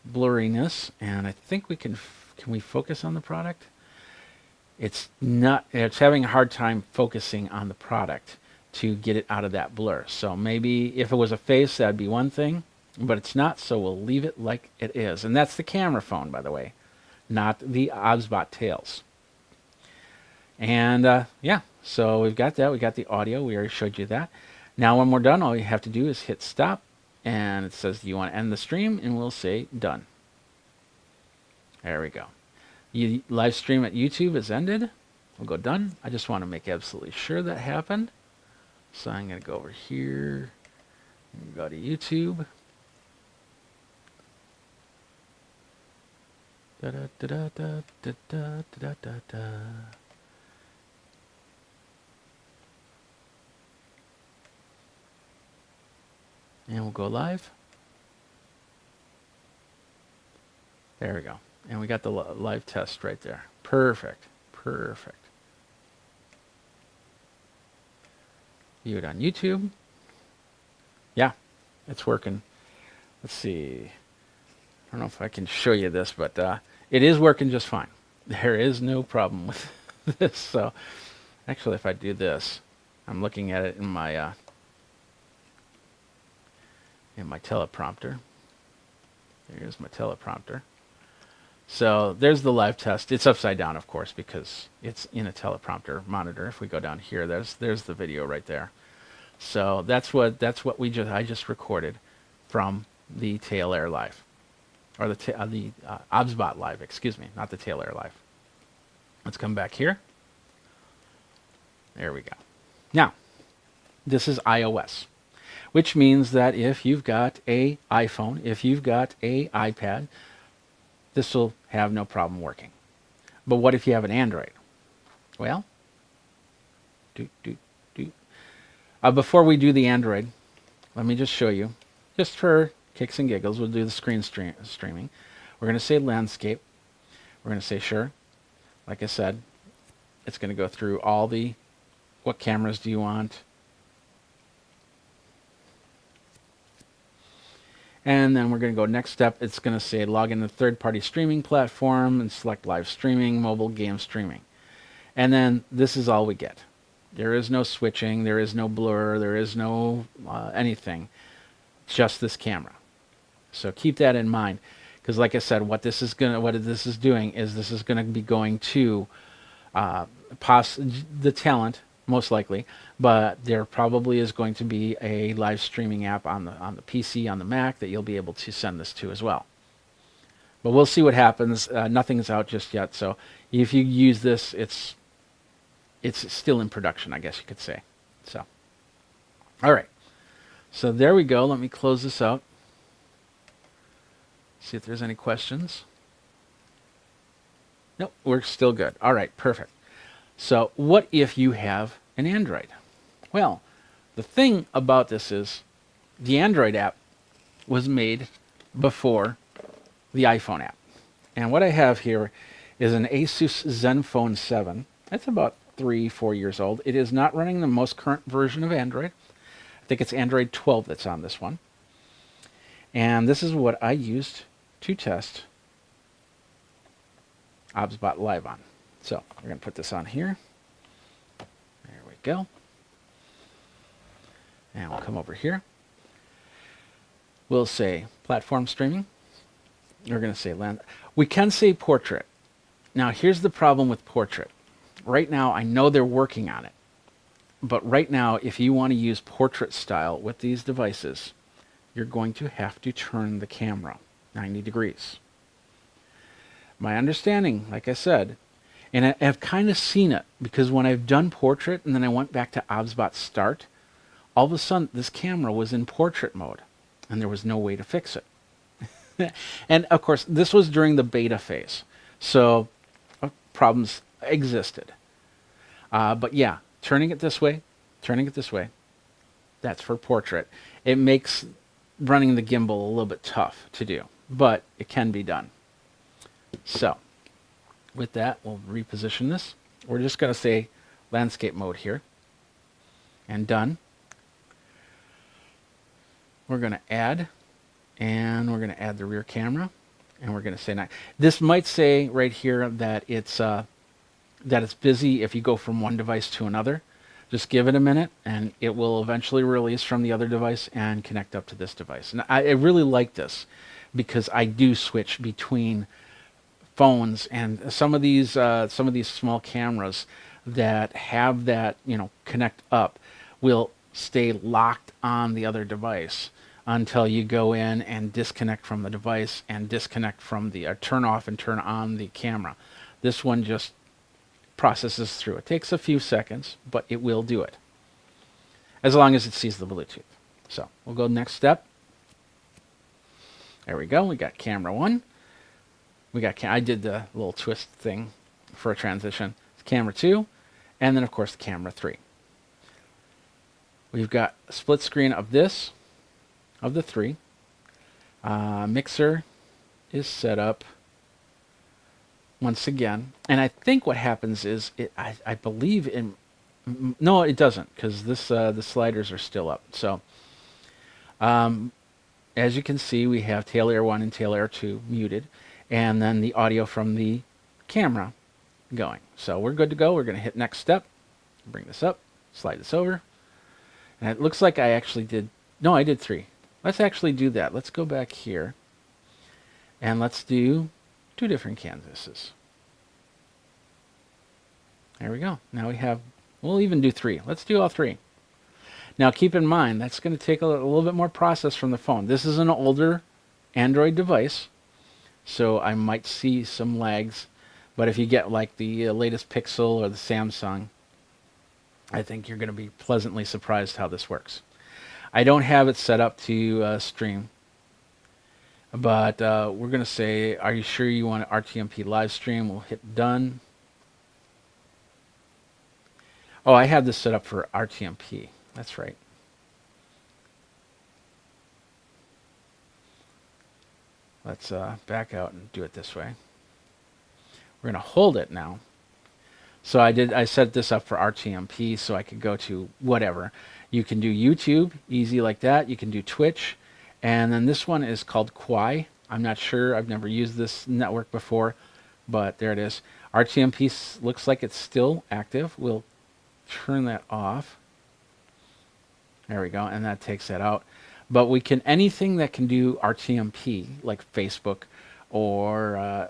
blurriness, and I think we can we focus on the product? It's having a hard time focusing on the product to get it out of that blur. So maybe if it was a face, that'd be one thing, but it's not, so we'll leave it like it is. And that's the camera phone, by the way, not the OBSBOT Tails. And yeah, so we've got that. We got the audio. We already showed you that. Now when we're done, all you have to do is hit stop, and it says, do you want to end the stream? And we'll say done. There we go. Live stream at YouTube is ended. We'll go done. I just want to make absolutely sure that happened. So I'm going to go over here and go to YouTube. Da da da da da da da da da. And we'll go live. There we go. And we got the live test right there. Perfect. Perfect. View it on YouTube. Yeah, it's working. Let's see. I don't know if I can show you this, but it is working just fine. There is no problem with this. So actually, if I do this, I'm looking at it in my teleprompter. There's my teleprompter. So there's the live test. It's upside down, of course, because it's in a teleprompter monitor. If we go down here, there's the video right there. So that's what I just recorded from the Tail Air Live, or the OBSBOT Live. Excuse me, not the Tail Air Live. Let's come back here. There we go. Now, this is iOS, which means that if you've got a iPhone, if you've got a iPad, this will have no problem working. But what if you have an Android? Well, before we do the Android, let me just show you, just for kicks and giggles, we'll do the screen streaming. We're going to say landscape. We're going to say sure. Like I said, it's going to go through all the, what cameras do you want? And then we're going to go next step. It's going to say log in the third-party streaming platform and select live streaming, mobile game streaming. And then this is all we get. There is no switching. There is no blur. There is no anything. Just this camera. So keep that in mind. Because like I said, what this is doing is this is gonna be going to the talent most likely, but there probably is going to be a live streaming app on the PC, on the Mac, that you'll be able to send this to as well. But we'll see what happens. Nothing's out just yet, so if you use this, it's still in production, I guess you could say. So, all right. So there we go. Let me close this out. See if there's any questions. Nope, we're still good. All right, perfect. So what if you have an Android? Well, the thing about this is the Android app was made before the iPhone app. And what I have here is an Asus Zenfone 7. That's about 3-4 years old. It is not running the most current version of Android. I think it's Android 12 that's on this one. And this is what I used to test OBSBOT Live on. So we're going to put this on here. There we go. And we'll come over here. We'll say platform streaming. We're going to say land. We can say portrait. Now here's the problem with portrait. Right now I know they're working on it. But right now if you want to use portrait style with these devices, you're going to have to turn the camera 90 degrees. My understanding, like I said, and I've kind of seen it because when I've done portrait and then I went back to OBSBOT Start, all of a sudden this camera was in portrait mode and there was no way to fix it. And of course, this was during the beta phase, so problems existed. But yeah, turning it this way, that's for portrait. It makes running the gimbal a little bit tough to do, but it can be done. So with that, we'll reposition this. We're just going to say landscape mode here and done. We're going to add, and we're going to add the rear camera, and we're going to say 9. This might say right here that it's busy if you go from one device to another. Just give it a minute and it will eventually release from the other device and connect up to this device. And I really like this because I do switch between phones, and some of these small cameras that have that, connect up will stay locked on the other device until you go in and disconnect from the device and disconnect from the turn off and turn on the camera. This one just processes through. It takes a few seconds, but it will do it as long as it sees the Bluetooth. So we'll go next step. There we go. We got camera 1. We got I did the little twist thing for a transition. It's camera 2, and then of course camera 3. We've got a split screen of this, of the 3. Mixer is set up once again, and I think what happens is I believe in, no, it doesn't, because this the sliders are still up. So as you can see, we have Tail Air 1 and Tail Air 2 muted, and then the audio from the camera going. So we're good to go. We're going to hit next step, bring this up, slide this over, and it looks like I actually did, no, I did 3. Let's actually do that. Let's go back here and let's do 2 different canvases. There we go. Now we have, we'll even do 3. Let's do all 3. Now keep in mind, that's going to take a little bit more process from the phone. This is an older Android device, so I might see some lags, but if you get like the latest Pixel or the Samsung, I think you're going to be pleasantly surprised how this works. I don't have it set up to stream, but we're going to say, are you sure you want an RTMP live stream? We'll hit done. Oh, I have this set up for RTMP. That's right. Let's back out and do it this way. We're going to hold it now. So I set this up for RTMP so I could go to whatever. You can do YouTube, easy like that. You can do Twitch. And then this one is called Quai. I'm not sure. I've never used this network before, but there it is. RTMP looks like it's still active. We'll turn that off. There we go, and that takes that out. But we can, anything that can do RTMP, like Facebook or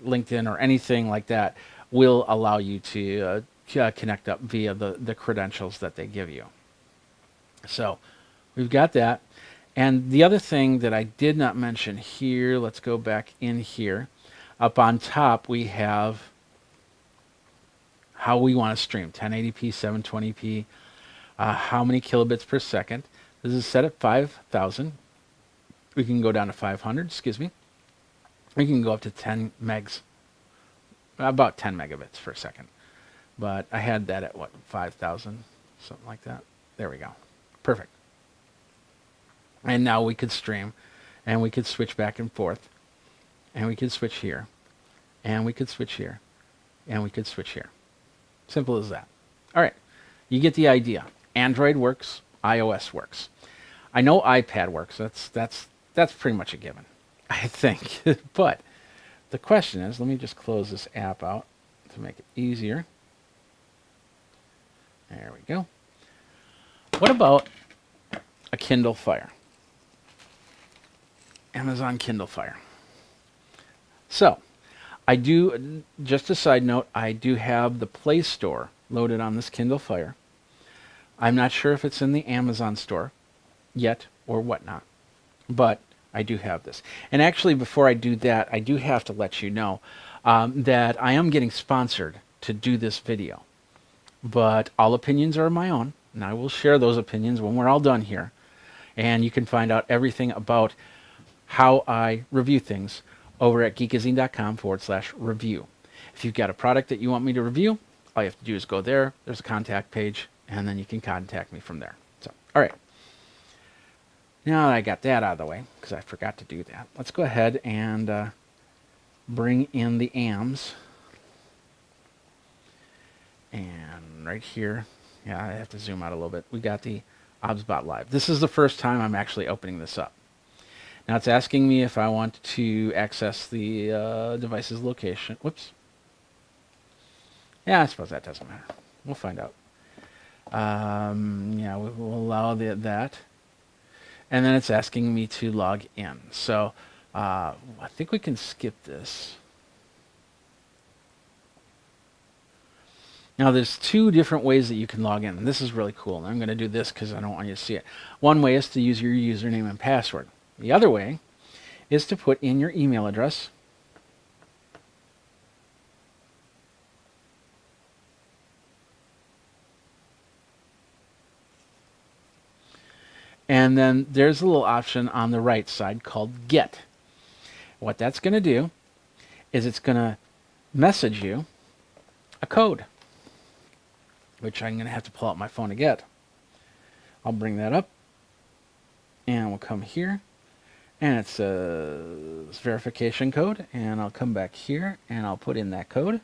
LinkedIn or anything like that will allow you to connect up via the credentials that they give you. So we've got that. And the other thing that I did not mention here, let's go back in here. Up on top, we have how we want to stream, 1080p, 720p, how many kilobits per second. This is set at 5,000. We can go down to 500, excuse me. We can go up to 10 megs, about 10 megabits per second. But I had that at, what, 5,000, something like that. There we go. Perfect. And now we could stream, and we could switch back and forth, and we could switch here, and we could switch here, and we could switch here. Simple as that. All right, you get the idea. Android works, iOS works. I know iPad works. That's pretty much a given, I think. But the question is, let me just close this app out to make it easier. There we go. What about a Kindle Fire? Amazon Kindle Fire. So, I do, just a side note, I do have the Play Store loaded on this Kindle Fire. I'm not sure if it's in the Amazon store yet or whatnot, but I do have this. And actually, before I do that, I do have to let you know that I am getting sponsored to do this video. But all opinions are my own, and I will share those opinions when we're all done here. And you can find out everything about how I review things over at geekazine.com/review. If you've got a product that you want me to review, all you have to do is go there. There's a contact page, and then you can contact me from there. So, all right. Now that I got that out of the way, because I forgot to do that, let's go ahead and bring in the AMs. And right here, yeah, I have to zoom out a little bit. We got the OBSBOT Live. This is the first time I'm actually opening this up. Now it's asking me if I want to access the device's location. Whoops. Yeah, I suppose that doesn't matter. We'll find out. Yeah, we'll allow that. And then it's asking me to log in. So I think we can skip this. Now there's two different ways that you can log in. And this is really cool. And I'm going to do this because I don't want you to see it. One way is to use your username and password. The other way is to put in your email address. And then there's a little option on the right side called Get. What that's going to do is it's going to message you a code, which I'm going to have to pull out my phone to get. I'll bring that up, and we'll come here, and it's a verification code, and I'll come back here, and I'll put in that code.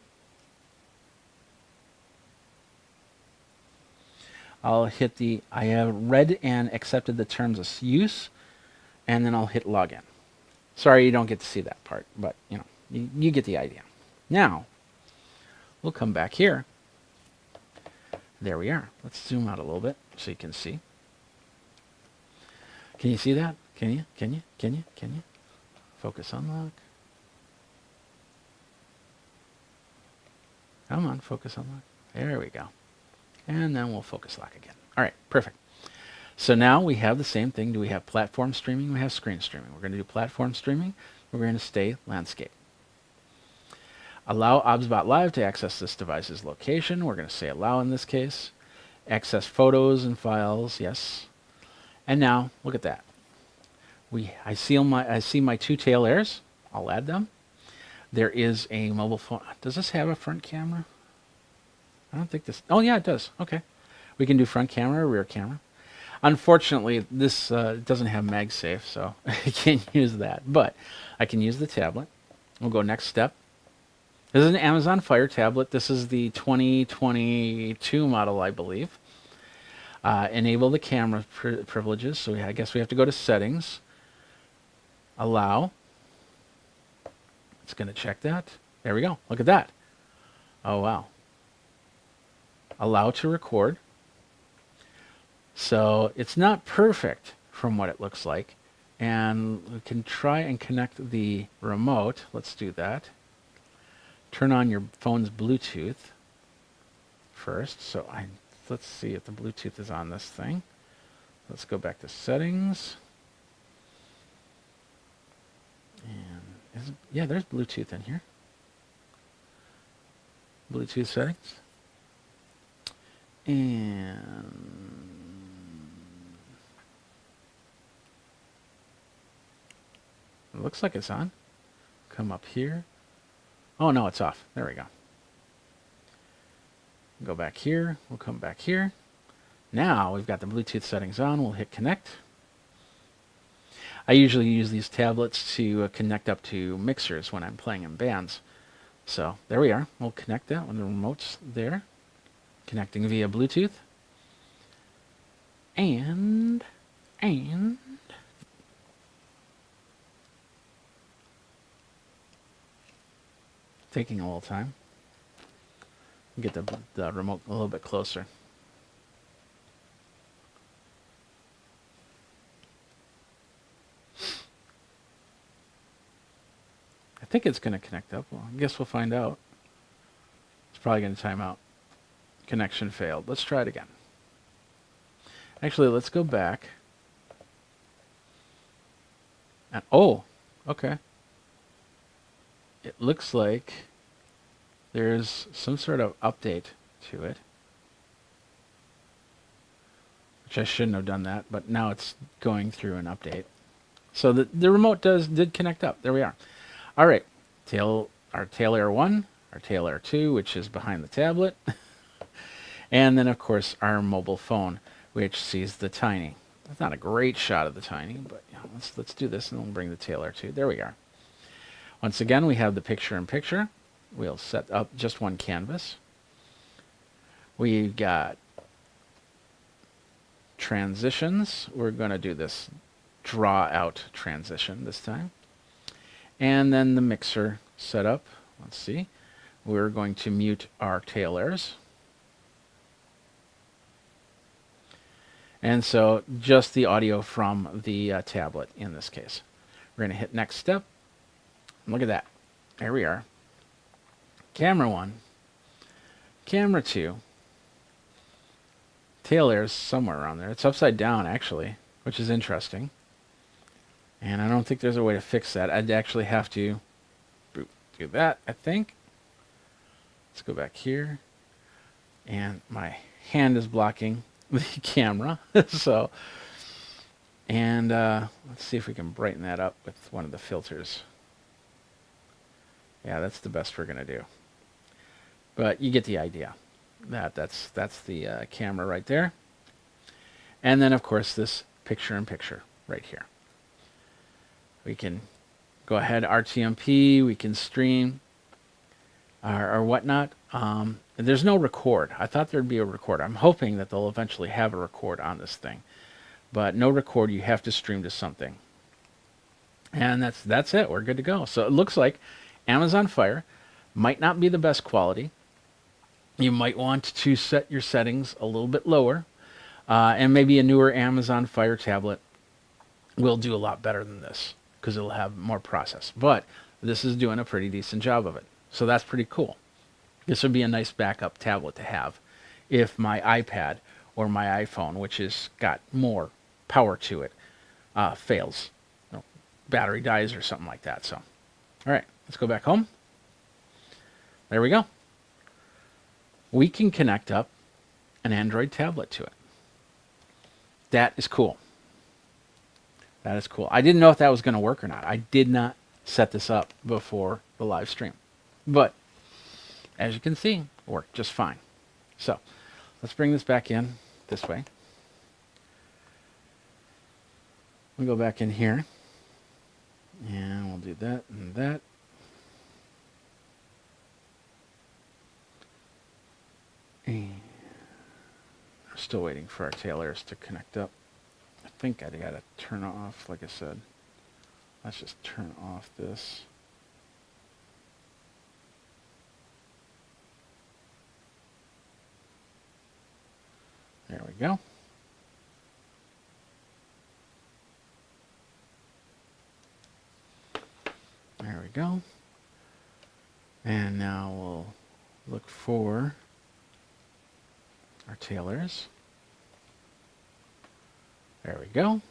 I'll hit the, I have read and accepted the terms of use, and then I'll hit login. Sorry you don't get to see that part, but you know, you get the idea. Now, we'll come back here. There we are. Let's zoom out a little bit so you can see. Can you see that? Can you? Can you? Can you? Can you? Focus unlock. Come on, focus unlock. There we go. And then we'll focus lock again. All right, perfect. So now we have the same thing. Do we have platform streaming? We have screen streaming. We're going to do platform streaming. We're going to stay landscape. Allow OBSBOT Live to access this device's location. We're going to say allow in this case. Access photos and files, yes. And now, look at that. I see my two tail airs. I'll add them. There is a mobile phone. Does this have a front camera? I don't think this. Oh, yeah, it does. Okay. We can do front camera or rear camera. Unfortunately, this doesn't have MagSafe, so I can't use that. But I can use the tablet. We'll go next step. This is an Amazon Fire tablet. This is the 2022 model, I believe. Enable the camera privileges. So I guess we have to go to settings. Allow. It's going to check that. There we go. Look at that. Oh, wow. Allow to record. So it's not perfect from what it looks like, And we can try and connect the remote. Let's do that. Turn on your phone's Bluetooth first. So let's see if the Bluetooth is on this thing. Let's go back to settings. And yeah, there's Bluetooth in here. Bluetooth settings. And it looks like it's on. Come up here. Oh, no, it's off. There we go. Go back here. We'll come back here. Now we've got the Bluetooth settings on. We'll hit connect. I usually use these tablets to connect up to mixers when I'm playing in bands. So there we are. We'll connect that when the remote's there. Connecting via Bluetooth. And taking a little time. Get the remote a little bit closer. I think it's going to connect up. Well, I guess we'll find out. It's probably going to time out. Connection failed. Let's try it again. Actually, let's go back. And, oh, okay. It looks like there's some sort of update to it. Which I shouldn't have done that, but now it's going through an update. So the remote did connect up. There we are. All right, our Tail Air 1, our Tail Air 2, which is behind the tablet, and then, of course, our mobile phone, which sees the Tiny. That's not a great shot of the Tiny, but you know, let's do this, and we'll bring the Tail Air 2. There we are. Once again, we have the picture-in-picture. We'll set up just one canvas. We've got transitions. We're going to do this draw-out transition this time. And then the mixer setup. Let's see. We're going to mute our tail airs. And so just the audio from the tablet in this case. We're going to hit next step. Look at that. There we are. Camera 1. Camera 2. Tail air's somewhere around there. It's upside down actually, which is interesting. And I don't think there's a way to fix that. I'd actually have to do that, I think. Let's go back here. And my hand is blocking the camera. So, and let's see if we can brighten that up with one of the filters. Yeah, that's the best we're going to do. But you get the idea. That's the camera right there. And then, of course, this picture-in-picture right here. We can go ahead, RTMP, we can stream or whatnot. There's no record. I thought there'd be a record. I'm hoping that they'll eventually have a record on this thing. But no record, you have to stream to something. And that's it. We're good to go. So it looks like Amazon Fire might not be the best quality. You might want to set your settings a little bit lower. And maybe a newer Amazon Fire tablet will do a lot better than this, because it'll have more process. But this is doing a pretty decent job of it. So that's pretty cool. This would be a nice backup tablet to have if my iPad or my iPhone, which has got more power to it, fails. You know, battery dies or something like that. So, all right, let's go back home. There we go. We can connect up an Android tablet to it. That is cool. That is cool. I didn't know if that was going to work or not. I did not set this up before the live stream. But as you can see, it worked just fine. So let's bring this back in this way. We'll go back in here. And we'll do that and that. And we're still waiting for our tail airs to connect up. I think I gotta turn off, like I said. Let's just turn off this. There we go. go. And now we'll look for our tail airs. There we go.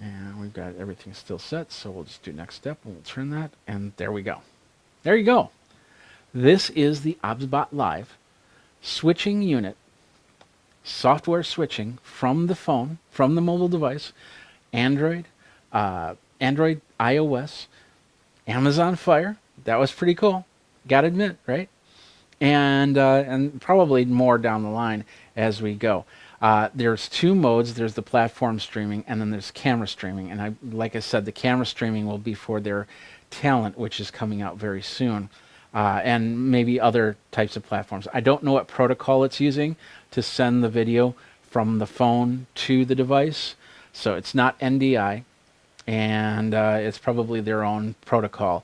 And we've got everything still set, so we'll just do next step and we'll turn that, and there we go. There you go. This is the OBSBOT Live switching unit, software switching from the phone, from the mobile device, Android, iOS, Amazon Fire. That was pretty cool. Gotta admit, right? And probably more down the line as we go. There's two modes. There's the platform streaming, and then there's camera streaming. And like I said, the camera streaming will be for their Talent, which is coming out very soon, and maybe other types of platforms. I don't know what protocol it's using to send the video from the phone to the device, so it's not NDI, and it's probably their own protocol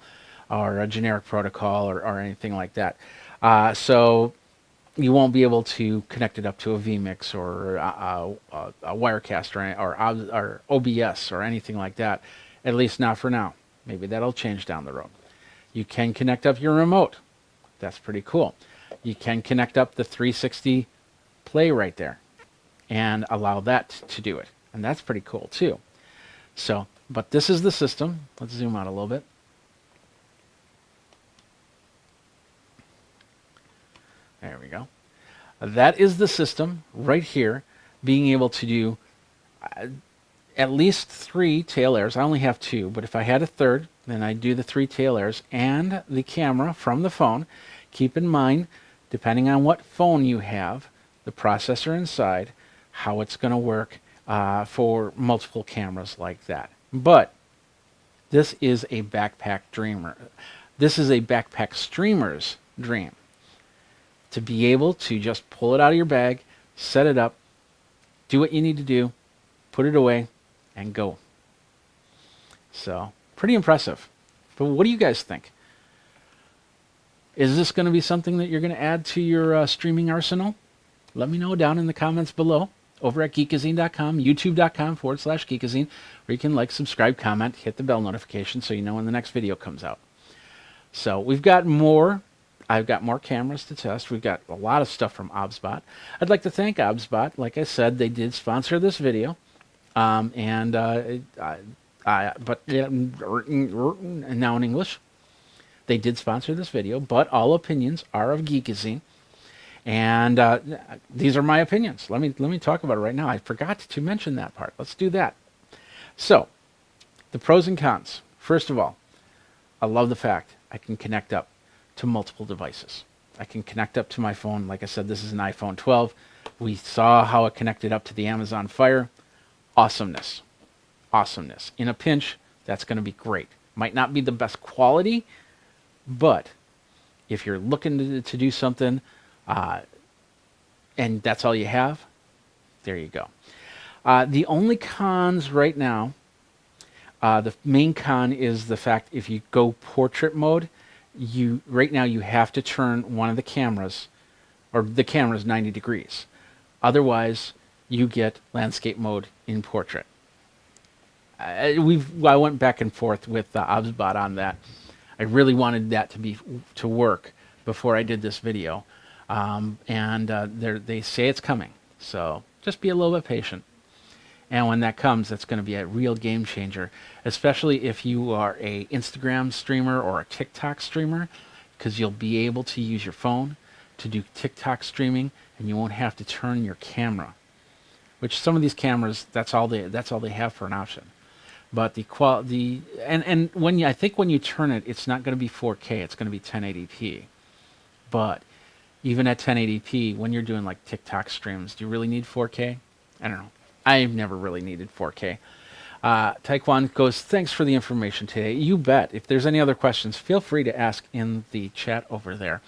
or a generic protocol or anything like that. So you won't be able to connect it up to a vMix or a Wirecast or OBS or anything like that, at least not for now. Maybe that'll change down the road. You can connect up your remote. That's pretty cool. You can connect up the 360 play right there and allow that to do it. And that's pretty cool too. So, but this is the system. Let's zoom out a little bit. There we go. That is the system right here, being able to do at least 3 tail airs. I only have 2, but if I had a third, then I'd do the 3 tail airs and the camera from the phone. Keep in mind, depending on what phone you have, the processor inside, how it's going to work for multiple cameras like that. But this is a backpack dreamer. This is a backpack streamer's dream. To be able to just pull it out of your bag, set it up, do what you need to do, put it away, and go. So, pretty impressive. But what do you guys think? Is this going to be something that you're going to add to your streaming arsenal? Let me know down in the comments below over at geekazine.com, youtube.com/geekazine, where you can like, subscribe, comment, hit the bell notification so you know when the next video comes out. So, we've got more. I've got more cameras to test. We've got a lot of stuff from OBSBOT. I'd like to thank OBSBOT. Like I said, they did sponsor this video. But now in English, they did sponsor this video, but all opinions are of Geekazine. And these are my opinions. Let me talk about it right now. I forgot to mention that part. Let's do that. So, the pros and cons. First of all, I love the fact I can connect up to multiple devices. I can connect up to my phone. Like I said, this is an iPhone 12. We saw how it connected up to the Amazon Fire. Awesomeness. Awesomeness. In a pinch, that's going to be great. Might not be the best quality, but if you're looking to do something and that's all you have, there you go. The only cons right now, the main con is the fact if you go portrait mode, right now you have to turn one of the cameras, or the camera's 90 degrees. Otherwise, you get landscape mode in portrait. I went back and forth with OBSBOT on that. I really wanted that to work before I did this video, they say it's coming. So just be a little bit patient. And when that comes, that's going to be a real game changer, especially if you are a Instagram streamer or a TikTok streamer, because you'll be able to use your phone to do TikTok streaming, and you won't have to turn your camera. Which some of these cameras, that's all they have for an option. But the quality, and I think when you turn it, it's not going to be 4K. It's going to be 1080p. But even at 1080p, when you're doing like TikTok streams, do you really need 4K? I don't know. I've never really needed 4K. Taekwon goes, thanks for the information today. You bet. If there's any other questions, feel free to ask in the chat over there,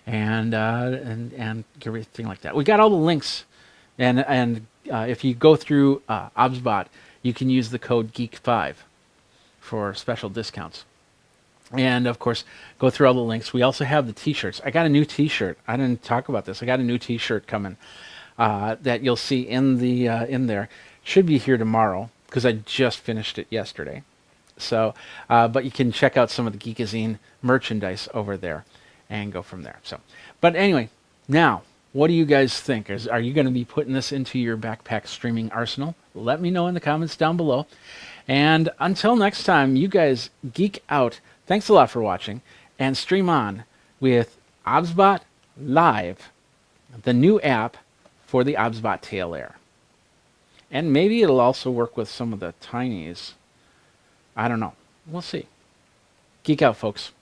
and everything like that. We got all the links, and if you go through OBSBOT, you can use the code GEEK5 for special discounts. And of course, go through all the links. We also have the t-shirts. I got a new t-shirt. I didn't talk about this. I got a new t-shirt coming that you'll see in the in there. Should be here tomorrow because I just finished it yesterday. So, but you can check out some of the Geekazine merchandise over there and go from there. So, but anyway, now, what do you guys think? Are you going to be putting this into your backpack streaming arsenal? Let me know in the comments down below. And until next time, you guys geek out. Thanks a lot for watching, and stream on with OBSBOT Live, the new app for the OBSBOT Tail Air. And maybe it'll also work with some of the Tinies. I don't know. We'll see. Geek out, folks.